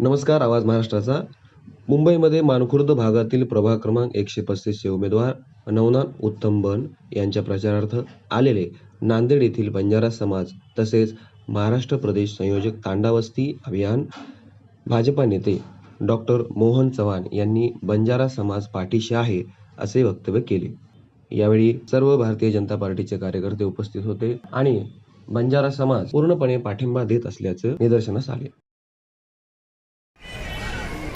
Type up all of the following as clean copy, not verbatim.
नमस्कार. आवाज महाराष्ट्राचा. मुंबईमध्ये मानखुर्द भागातील प्रभाग क्रमांक 135 चे उमेदवार नवनाथ उत्तम बन यांच्या प्रचारार्थ आलेले नांदेड येथील बंजारा समाज तसेच महाराष्ट्र प्रदेश संयोजक तांडावस्ती अभियान भाजपा नेते डॉक्टर मोहन चव्हाण यांनी बंजारा समाज पाठीशी आहे असे वक्तव्य केले. यावेळी सर्व भारतीय जनता पार्टीचे कार्यकर्ते उपस्थित होते आणि बंजारा समाज पूर्णपणे पाठिंबा देत असल्याचं निदर्शनास आले.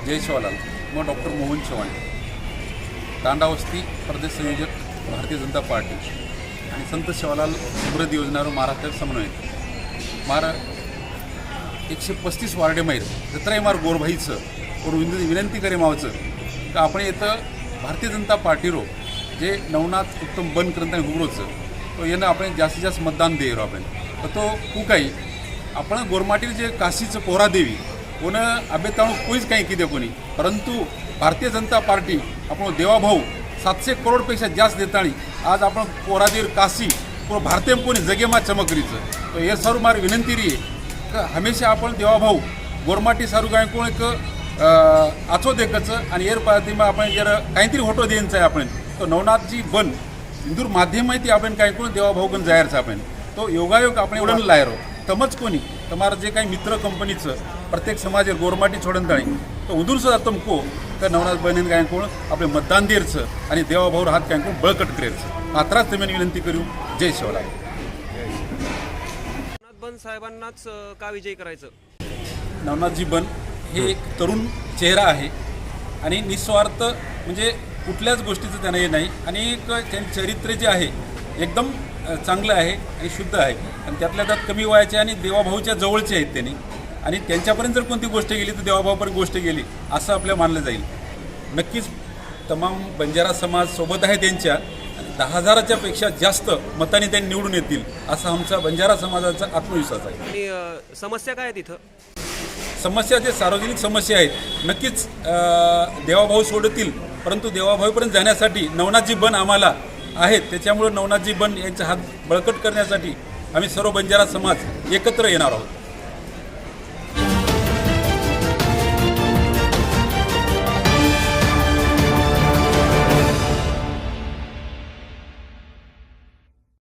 जय शिवलाल. मग डॉक्टर मोहन चव्हाण, तांडावस्ती प्रदेश संयोजक भारतीय जनता पार्टी आणि संत शिवलाल समृद्धी योजनावर महाराष्ट्रात समन्वय 135 वार्डे माहीत जत्रा मार गोरभाईचं और विनंती करे मावचं का आपण इथं भारतीय जनता पार्टीरो जे नवनाथ उत्तम बन करता उघडोचं तो यांना आपण जास्तीत जास्त मतदान देऊ आपण तो खूप काही आपण गोरमाटील जे काशीचं पोहरा देवी कोण अभ्यताणू कोणीच काही की दे कोणी परंतु भारतीय जनता पार्टी आपण देवाभाऊ 700 करोडपेक्षा जास्त देताणी आज आपण पोरादेव काशी पूर्ण भारतीय कोणी जगेमा चमकरीचं तो हे सर्व मार विनंती री का हमेशा आपण देवाभाऊ गोरमाटी सारू काय कोण एक आचो देखचं आणि एर पाठिंबा आपण जर काहीतरी फोटो द्यायचा आहे आपण तो नवनाथजी बन इंदूर माध्यम आहे ती आपण काय कोण देवाभाऊ पण जाहीरचं आपण तो योगायोग आपण उडण लायरो तमच कोणी तुम्हाला जे काही मित्र कंपनीचं प्रत्येक समाज गोरमाटी छोडून ताणी तो उदून सुद्धा तुमको तर नवनाथ बहिणीन काय कोण आपले मतदान देरचं आणि देवाभाऊ हात काय कोण बळकट करेचं मात्राच तुम्ही विनंती करू. जय शिवलाल. नवनाथ बन साहेबांनाच का विजयी करायचं? नवनाथजी बन हे एक तरुण चेहरा आहे आणि निस्वार्थ म्हणजे कुठल्याच गोष्टीचं त्यांना हे नाही आणि एक त्यांचे चरित्र जे आहे एकदम चांगलं आहे आणि शुद्ध आहे आणि त्यातल्या त्यात कमी वयाचे आणि देवाभाऊच्या जवळचे आहेत त्यांनी आणि त्यांच्यापर्यंत जर कोणती गोष्ट गेली तर देवाभाऊपर्यंत गोष्ट गेली असं आपल्या मानलं जाईल. नक्कीच तमाम बंजारा समाज सोबत आहे त्यांच्या आणि 10,000च्या पेक्षा जास्त मतांनी त्यांनी निवडून येतील असा आमचा बंजारा समाजाचा आत्मविश्वास आहे. आणि समस्या काय आहेत इथं? समस्या जे सार्वजनिक समस्या आहेत नक्कीच देवाभाऊ सोडतील परंतु देवाभाऊपर्यंत जाण्यासाठी नवनाथजी बन आम्हाला आहेत त्याच्यामुळे नवनाथजी बन यांचा हात बळकट करण्यासाठी आम्ही सर्व बंजारा समाज एकत्र येणार आहोत.